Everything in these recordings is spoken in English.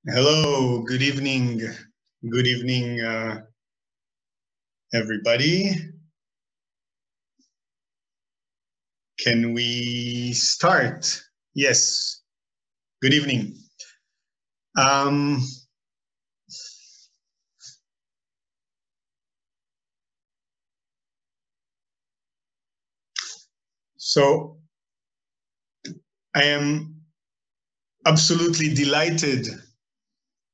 Hello, good evening. Good evening, everybody. Can we start? Yes, good evening. So I am absolutely delighted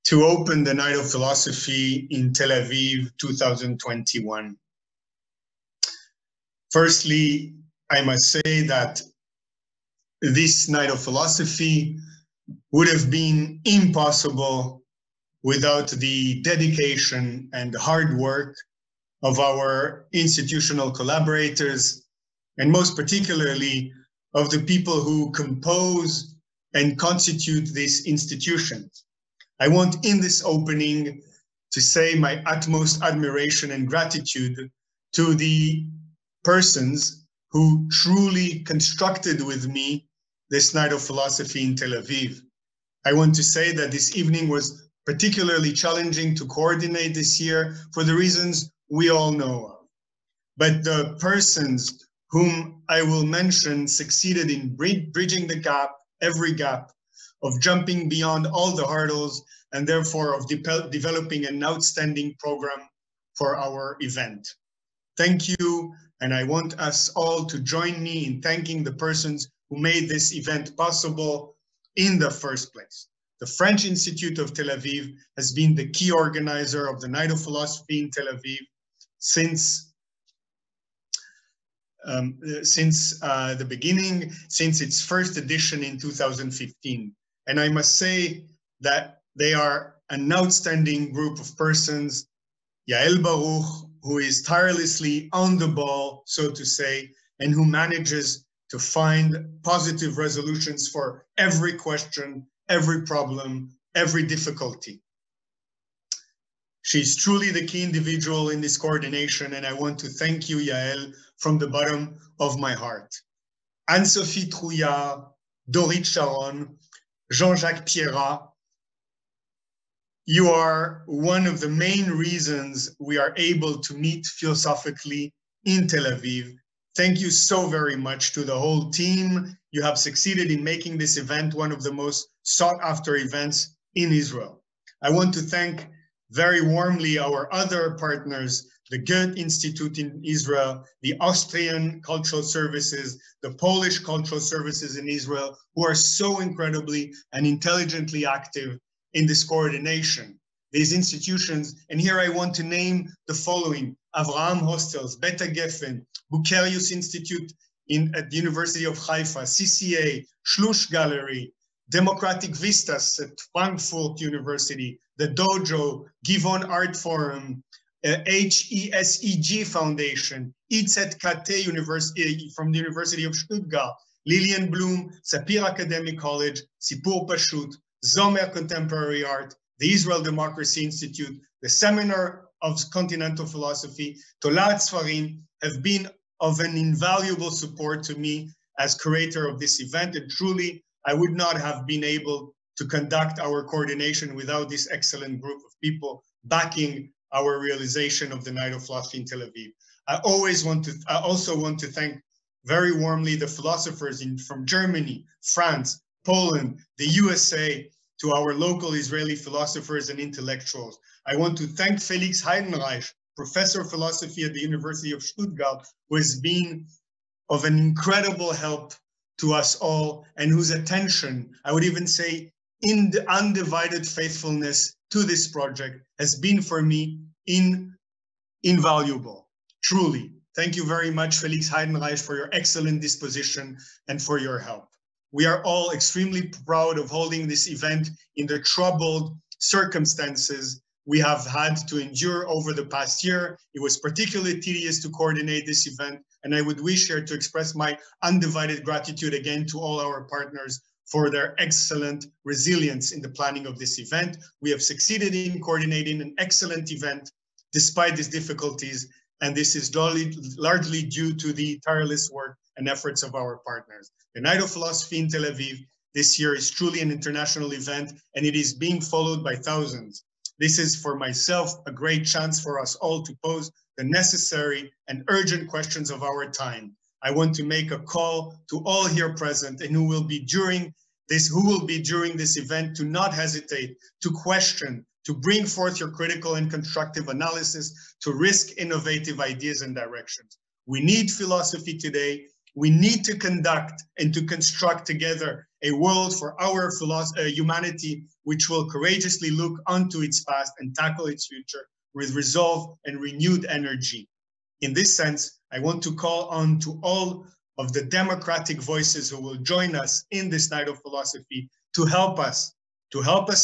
to open the Night of Philosophy in Tel Aviv 2021. Firstly, I must say that this Night of Philosophy would have been impossible without the dedication and hard work of our institutional collaborators, and most particularly of the people who compose and constitute this institution. I want in this opening to say my utmost admiration and gratitude to the persons who truly constructed with me this Night of Philosophy in Tel Aviv. I want to say that this evening was particularly challenging to coordinate this year for the reasons we all know of. But the persons whom I will mention succeeded in bridging the gap, every gap, of jumping beyond all the hurdles, and therefore of developing an outstanding program for our event. Thank you, and I want us all to join me in thanking the persons who made this event possible in the first place. The French Institute of Tel Aviv has been the key organizer of the Night of Philosophy in Tel Aviv since the beginning, since its first edition in 2015. And I must say that they are an outstanding group of persons. Yael Baruch, who is tirelessly on the ball, so to say, and who manages to find positive resolutions for every question, every problem, every difficulty. She's truly the key individual in this coordination, and I want to thank you, Yael, from the bottom of my heart. Anne-Sophie Trouillard, Dorit Sharon, Jean-Jacques Pierrat, you are one of the main reasons we are able to meet philosophically in Tel Aviv. Thank you so very much to the whole team. You have succeeded in making this event one of the most sought-after events in Israel. I want to thank very warmly our other partners, the Goethe-Institut in Israel, the Austrian Cultural Services, the Polish Cultural Services in Israel, who are so incredibly and intelligently active in this coordination. These institutions, and here I want to name the following: Avraham Hostels, Beta Geffen, Bucerius Institute at the University of Haifa, CCA, Schluss Gallery, Democratic Vistas at Frankfurt University, the Dojo, Givon Art Forum, HESEG Foundation, IZKT University from the University of Stuttgart, Lillian Blum, Sapir Academic College, Sipur Pashut, Zomer Contemporary Art, the Israel Democracy Institute, the Seminar of Continental Philosophy, Tolat Sfarim, have been of an invaluable support to me as curator of this event. And truly, I would not have been able to conduct our coordination without this excellent group of people backing our realization of the Night of Philosophy in Tel Aviv. I also want to thank very warmly the philosophers from Germany, France, Poland, the USA, to our local Israeli philosophers and intellectuals. I want to thank Felix Heidenreich, professor of philosophy at the University of Stuttgart, who has been of an incredible help to us all, and whose attention, I would even say in the undivided faithfulness to this project, has been for me invaluable, truly. Thank you very much, Felix Heidenreich, for your excellent disposition and for your help. We are all extremely proud of holding this event in the troubled circumstances we have had to endure over the past year. It was particularly tedious to coordinate this event, and I would wish here to express my undivided gratitude again to all our partners for their excellent resilience in the planning of this event. We have succeeded in coordinating an excellent event despite these difficulties, and this is largely due to the tireless work and efforts of our partners. The Night of Philosophy in Tel Aviv this year is truly an international event, and it is being followed by thousands. This is, for myself, a great chance for us all to pose the necessary and urgent questions of our time. I want to make a call to all here present and who will be during this event to not hesitate, to question, to bring forth your critical and constructive analysis, to risk innovative ideas and directions. We need philosophy today. We need to conduct and to construct together a world for our humanity, which will courageously look onto its past and tackle its future with resolve and renewed energy. In this sense, I want to call on to all of the democratic voices who will join us in this night of philosophy to help us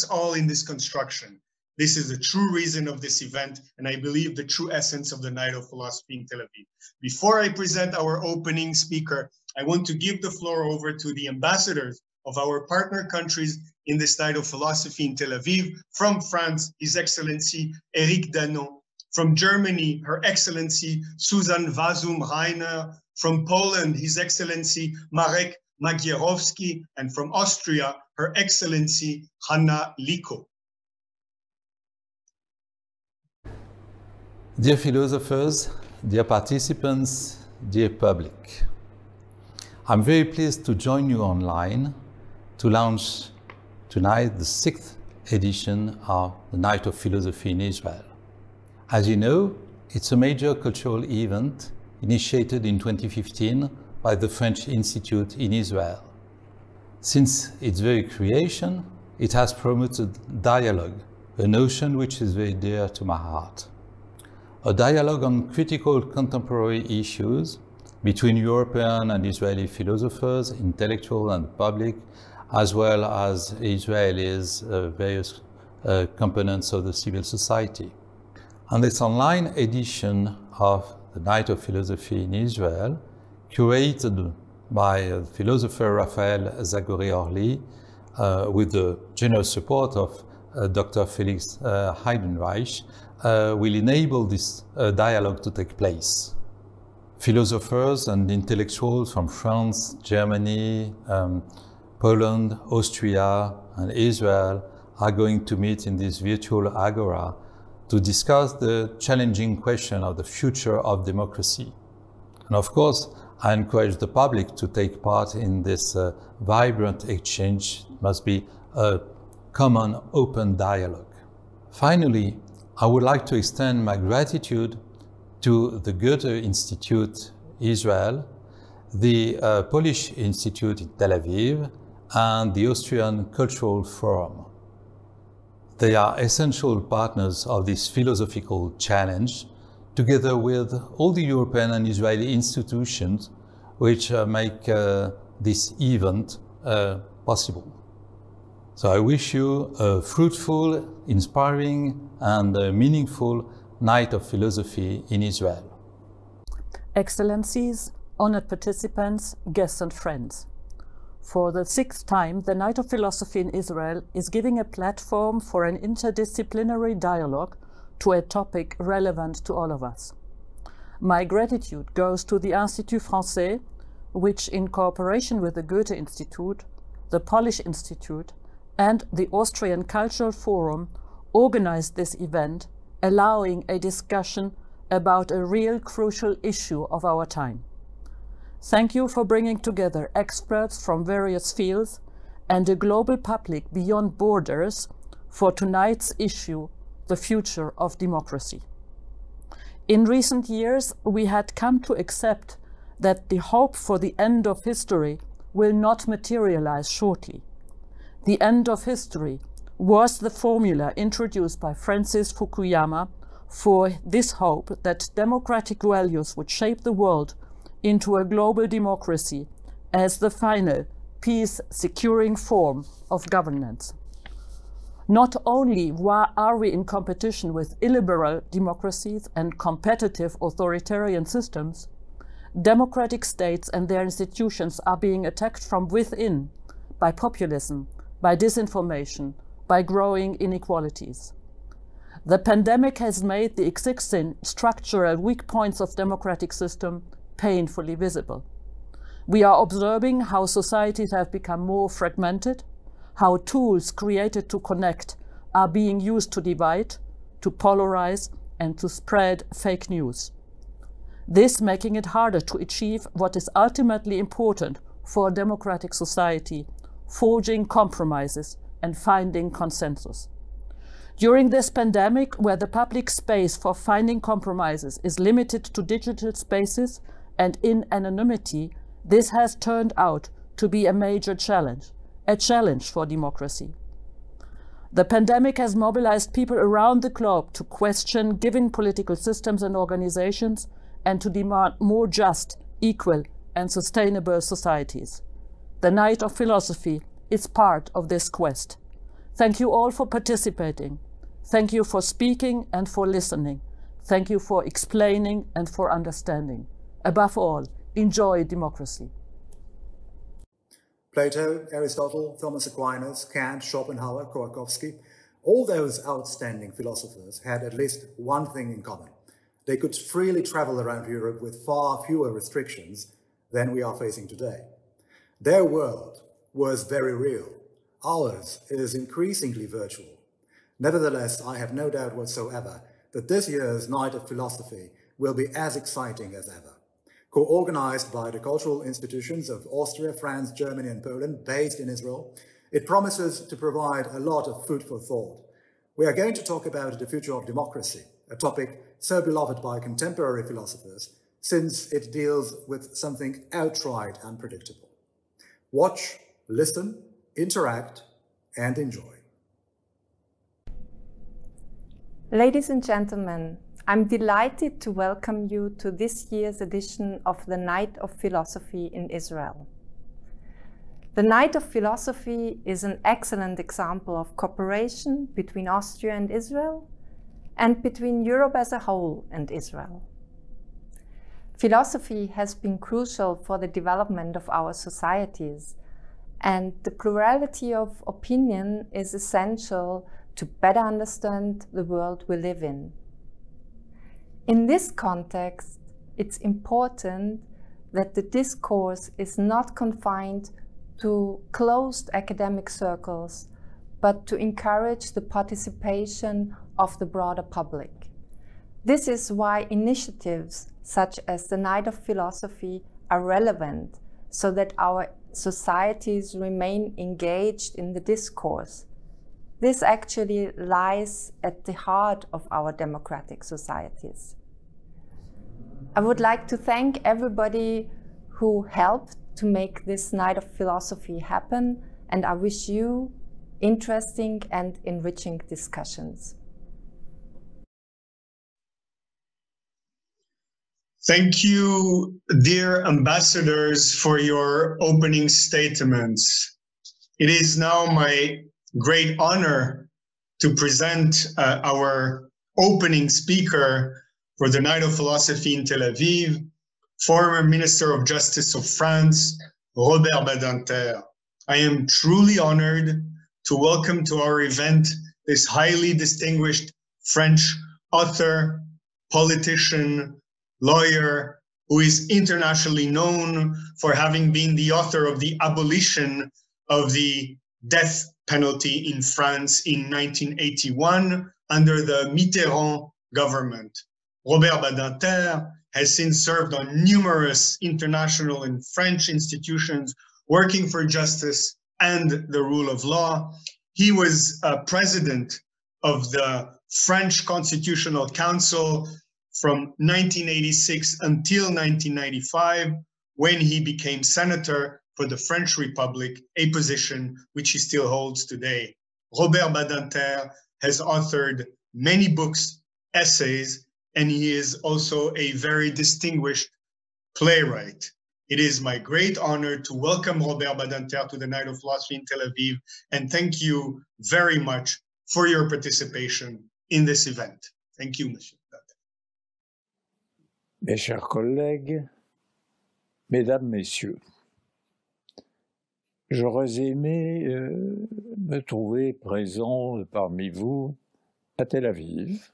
all in this construction. This is the true reason of this event, and I believe the true essence of the Night of Philosophy in Tel Aviv. Before I present our opening speaker, I want to give the floor over to the ambassadors of our partner countries in this Night of Philosophy in Tel Aviv. From France, His Excellency Eric Danon. From Germany, Her Excellency Susan Wasum-Reiner. From Poland, His Excellency Marek Magierowski. And from Austria, Her Excellency Hanna Liko. Dear philosophers, dear participants, dear public, I'm very pleased to join you online to launch tonight the 6th edition of the Night of Philosophy in Israel. As you know, it's a major cultural event initiated in 2015 by the French Institute in Israel. Since its very creation, it has promoted dialogue, a notion which is very dear to my heart. A dialogue on critical contemporary issues between European and Israeli philosophers, intellectuals and public, as well as Israelis, various components of the civil society. And this online edition of the Night of Philosophy in Israel, curated by philosopher Raphael Zagori-Orly, with the generous support of Dr. Felix Heidenreich, will enable this dialogue to take place. Philosophers and intellectuals from France, Germany, Poland, Austria, and Israel are going to meet in this virtual agora to discuss the challenging question of the future of democracy. And of course, I encourage the public to take part in this vibrant exchange. It must be a common, open dialogue. Finally, I would like to extend my gratitude to the Goethe-Institut Israel, the Polish Institute in Tel Aviv, and the Austrian Cultural Forum. They are essential partners of this philosophical challenge, together with all the European and Israeli institutions which make this event possible. So I wish you a fruitful, inspiring, and meaningful Night of Philosophy in Israel. Excellencies, honored participants, guests and friends. For the 6th time, the Night of Philosophy in Israel is giving a platform for an interdisciplinary dialogue to a topic relevant to all of us. My gratitude goes to the Institut Français, which in cooperation with the Goethe-Institut, the Polish Institute, and the Austrian Cultural Forum organized this event, allowing a discussion about a real crucial issue of our time. Thank you for bringing together experts from various fields and a global public beyond borders for tonight's issue, the future of democracy. In recent years, we had come to accept that the hope for the end of history will not materialize shortly. The end of history was the formula introduced by Francis Fukuyama for this hope that democratic values would shape the world into a global democracy as the final peace-securing form of governance. Not only are we in competition with illiberal democracies and competitive authoritarian systems, democratic states and their institutions are being attacked from within by populism, by disinformation, by growing inequalities. The pandemic has made the existing structural weak points of democratic system painfully visible. We are observing how societies have become more fragmented, how tools created to connect are being used to divide, to polarize, and to spread fake news. This making it harder to achieve what is ultimately important for a democratic society, forging compromises and finding consensus. During this pandemic, where the public space for finding compromises is limited to digital spaces and in anonymity, this has turned out to be a major challenge, a challenge for democracy. The pandemic has mobilized people around the globe to question given political systems and organizations and to demand more just, equal, and sustainable societies. The Night of Philosophy is part of this quest. Thank you all for participating. Thank you for speaking and for listening. Thank you for explaining and for understanding. Above all, enjoy democracy. Plato, Aristotle, Thomas Aquinas, Kant, Schopenhauer, Kolakowski, all those outstanding philosophers had at least one thing in common. They could freely travel around Europe with far fewer restrictions than we are facing today. Their world was very real. Ours is increasingly virtual. Nevertheless, I have no doubt whatsoever that this year's Night of Philosophy will be as exciting as ever. Co-organized by the cultural institutions of Austria, France, Germany, and Poland, based in Israel, it promises to provide a lot of food for thought. We are going to talk about the future of democracy, a topic so beloved by contemporary philosophers, since it deals with something outright unpredictable. Watch, listen, interact, and enjoy. Ladies and gentlemen, I'm delighted to welcome you to this year's edition of the Night of Philosophy in Israel. The Night of Philosophy is an excellent example of cooperation between Austria and Israel, and between Europe as a whole and Israel. Philosophy has been crucial for the development of our societies, and the plurality of opinion is essential to better understand the world we live in. In this context, it's important that the discourse is not confined to closed academic circles, but to encourage the participation of the broader public. This is why initiatives such as the Night of Philosophy are relevant, so that our societies remain engaged in the discourse. This actually lies at the heart of our democratic societies. I would like to thank everybody who helped to make this Night of Philosophy happen, and I wish you interesting and enriching discussions. Thank you, dear ambassadors, for your opening statements. It is now my great honor to present our opening speaker for the Night of Philosophy in Tel Aviv, former Minister of Justice of France, Robert Badinter. I am truly honored to welcome to our event this highly distinguished French author, politician, lawyer, who is internationally known for having been the author of the abolition of the death penalty in France in 1981 under the Mitterrand government. Robert Badinter has since served on numerous international and French institutions working for justice and the rule of law. He was president of the French Constitutional Council from 1986 until 1995, when he became senator for the French Republic, a position which he still holds today. Robert Badinter has authored many books, essays, and he is also a very distinguished playwright. It is my great honor to welcome Robert Badinter to the Night of Philosophy in Tel Aviv, and thank you very much for your participation in this event. Thank you, Monsieur. Mes chers collègues, mesdames, messieurs, j'aurais aimé me trouver présent parmi vous à Tel Aviv,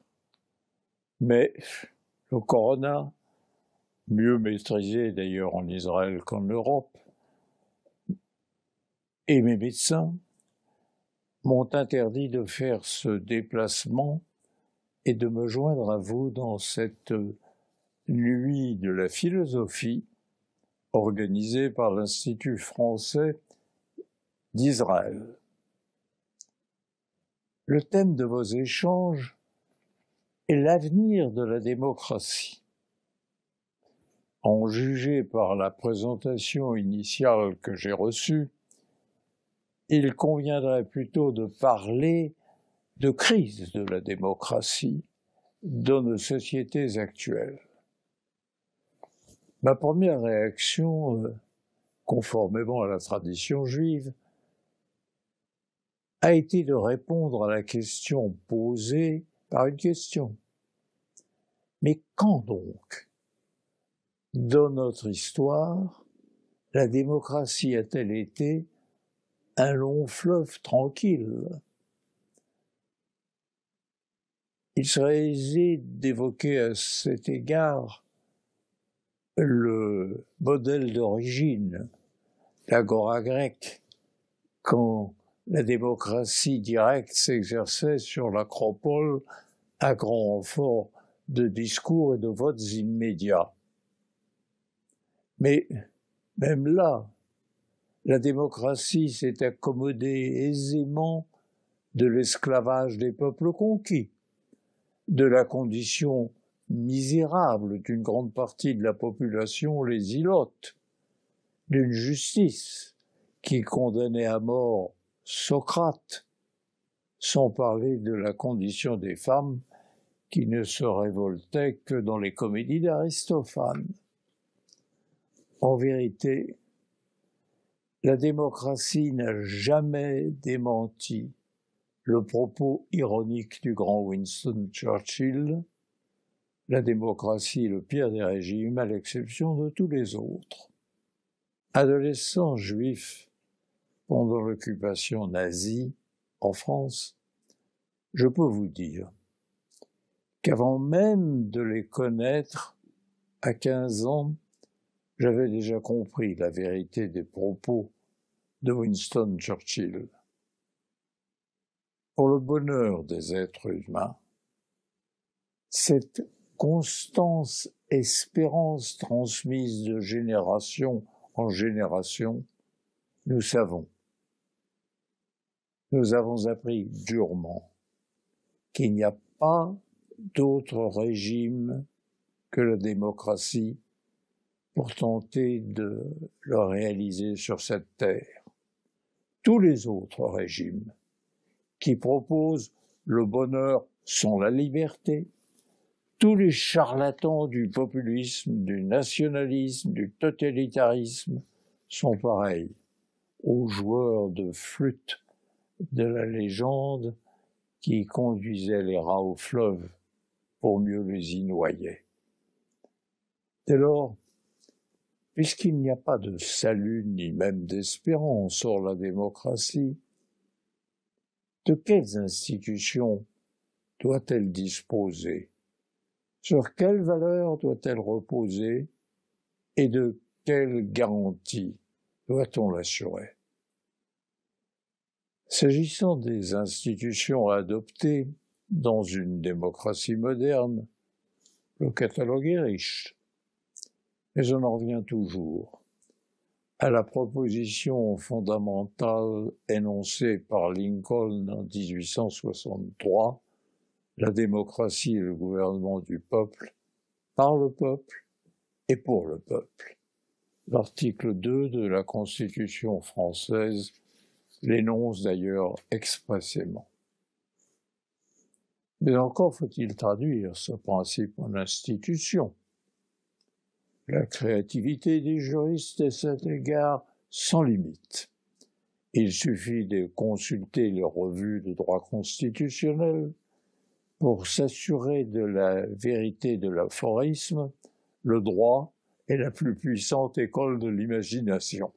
mais le corona mieux maîtrisée d'ailleurs en Israël qu'en Europe, et mes médecins m'ont interdit de faire ce déplacement et de me joindre à vous dans cette nuit de la philosophie organisée par l'Institut français d'Israël. Le thème de vos échanges est l'avenir de la démocratie. En juger par la présentation initiale que j'ai reçue, il conviendrait plutôt de parler de crise de la démocratie dans nos sociétés actuelles. Ma première réaction, conformément à la tradition juive, a été de répondre à la question posée par une question. Mais quand donc, dans notre histoire, la démocratie a-t-elle été un long fleuve tranquille? Il serait aisé d'évoquer à cet égard le modèle d'origine, l'agora grecque, quand la démocratie directe s'exerçait sur l'acropole à grand renfort de discours et de votes immédiats. Mais même là, la démocratie s'est accommodée aisément de l'esclavage des peuples conquis, de la condition misérable d'une grande partie de la population, les ilotes, d'une justice qui condamnait à mort Socrate, sans parler de la condition des femmes qui ne se révoltaient que dans les comédies d'Aristophane. En vérité, la démocratie n'a jamais démenti le propos ironique du grand Winston Churchill. La démocratie est le pire des régimes, à l'exception de tous les autres. Adolescent juif, pendant l'occupation nazie en France, je peux vous dire qu'avant même de les connaître, à 15 ans, j'avais déjà compris la vérité des propos de Winston Churchill. Pour le bonheur des êtres humains, cette constante espérance transmise de génération en génération, nous savons, nous avons appris durement qu'il n'y a pas d'autre régime que la démocratie pour tenter de le réaliser sur cette terre. Tous les autres régimes qui proposent le bonheur sans la liberté, tous les charlatans du populisme, du nationalisme, du totalitarisme sont pareils aux joueurs de flûte de la légende qui conduisaient les rats au fleuve pour mieux les y noyer. Dès lors, puisqu'il n'y a pas de salut ni même d'espérance hors la démocratie, de quelles institutions doit-elle disposer? Sur quelles valeurs doit-elle reposer? Et de quelles garanties doit-on l'assurer? S'agissant des institutions à adopter dans une démocratie moderne, le catalogue est riche. Mais on en revient toujours à la proposition fondamentale énoncée par Lincoln en 1863, la démocratie est le gouvernement du peuple, par le peuple et pour le peuple. L'article 2 de la Constitution française l'énonce d'ailleurs expressément. Mais encore faut-il traduire ce principe en institution. La créativité des juristes est à cet égard sans limite. Il suffit de consulter les revues de droit constitutionnel pour s'assurer de la vérité de l'aphorisme. Le droit est la plus puissante école de l'imagination.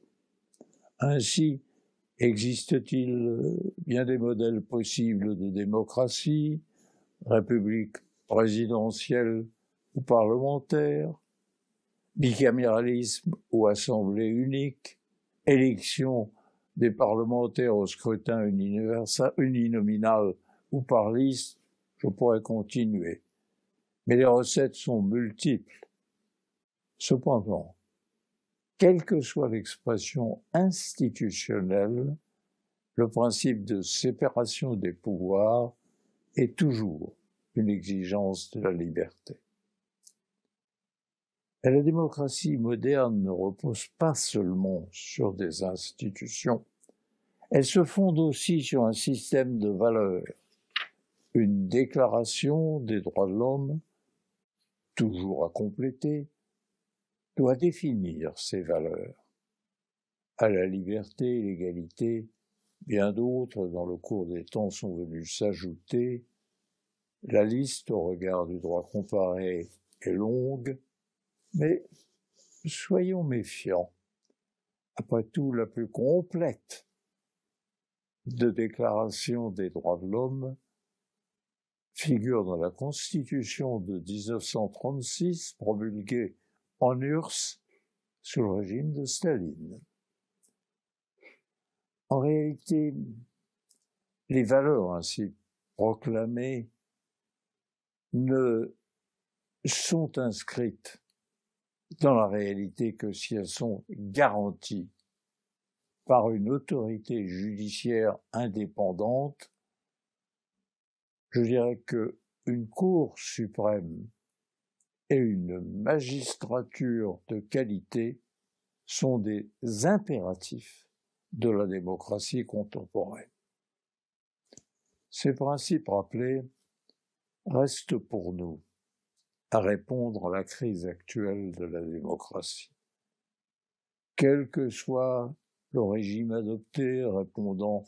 Ainsi, existe-t-il bien des modèles possibles de démocratie, république présidentielle ou parlementaire? bicaméralisme ou assemblée unique, élection des parlementaires au scrutin uninominal ou par liste, je pourrais continuer. Mais les recettes sont multiples. Cependant, quelle que soit l'expression institutionnelle, le principe de séparation des pouvoirs est toujours une exigence de la liberté. Et la démocratie moderne ne repose pas seulement sur des institutions, elle se fonde aussi sur un système de valeurs. Une déclaration des droits de l'homme, toujours à compléter, doit définir ces valeurs. À la liberté, l'égalité, bien d'autres dans le cours des temps sont venus s'ajouter. La liste au regard du droit comparé est longue, mais soyons méfiants. Après tout, la plus complète de déclaration des droits de l'homme figure dans la Constitution de 1936, promulguée en URSS sous le régime de Staline. En réalité, les valeurs ainsi proclamées ne sont inscrites dans la réalité que si elles sont garanties par une autorité judiciaire indépendante. Je dirais qu'une Cour suprême et une magistrature de qualité sont des impératifs de la démocratie contemporaine. Ces principes rappelés restent pour nous à répondre à la crise actuelle de la démocratie. Quel que soit le régime adopté répondant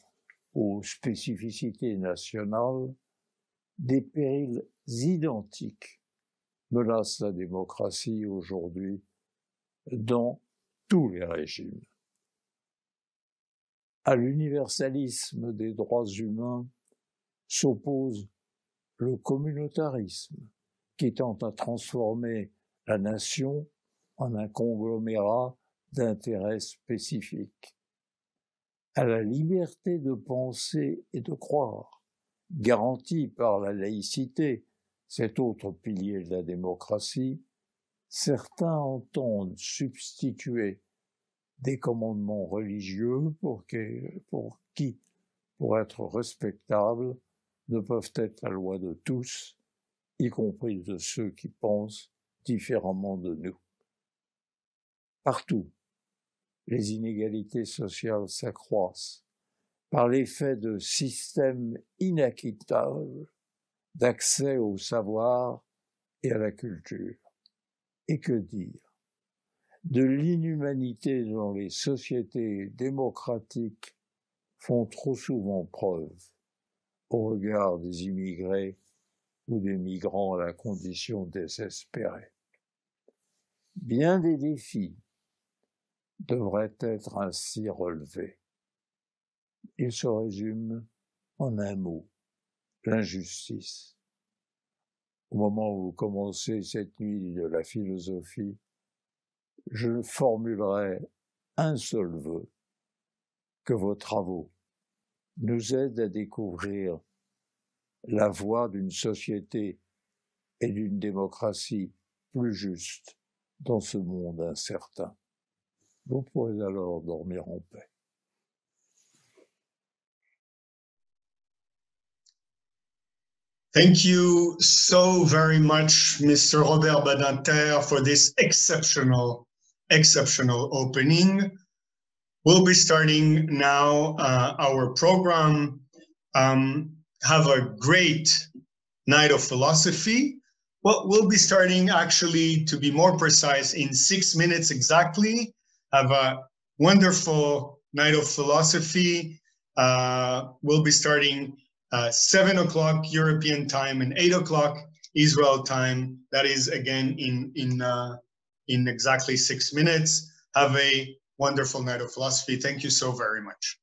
aux spécificités nationales, des périls identiques menacent la démocratie aujourd'hui dans tous les régimes. À l'universalisme des droits humains s'oppose le communautarisme qui tente à transformer la nation en un conglomérat d'intérêts spécifiques. À la liberté de penser et de croire, garantie par la laïcité, cet autre pilier de la démocratie, certains entendent substituer des commandements religieux pour être respectables, ne peuvent être la loi de tous, y compris de ceux qui pensent différemment de nous. Partout, les inégalités sociales s'accroissent par l'effet de systèmes inéquitables d'accès au savoir et à la culture. Et que dire de l'inhumanité dont les sociétés démocratiques font trop souvent preuve au regard des immigrés ou des migrants à la condition désespérée. Bien des défis devraient être ainsi relevés. Ils se résument en un mot, l'injustice. Au moment où vous commencez cette nuit de la philosophie, je formulerai un seul vœu, que vos travaux nous aident à découvrir la voie d'une société et d'une démocratie plus juste dans ce monde incertain. Vous pourrez alors dormir en paix. Thank you so very much, Mr. Robert Badinter, for this exceptional opening. We'll be starting now our program. Have a great night of philosophy. Well, we'll be starting actually, to be more precise, in 6 minutes exactly. Have a wonderful night of philosophy. We'll be starting 7 o'clock European time and 8 o'clock Israel time. That is again in exactly 6 minutes. Have a wonderful night of philosophy. Thank you so very much.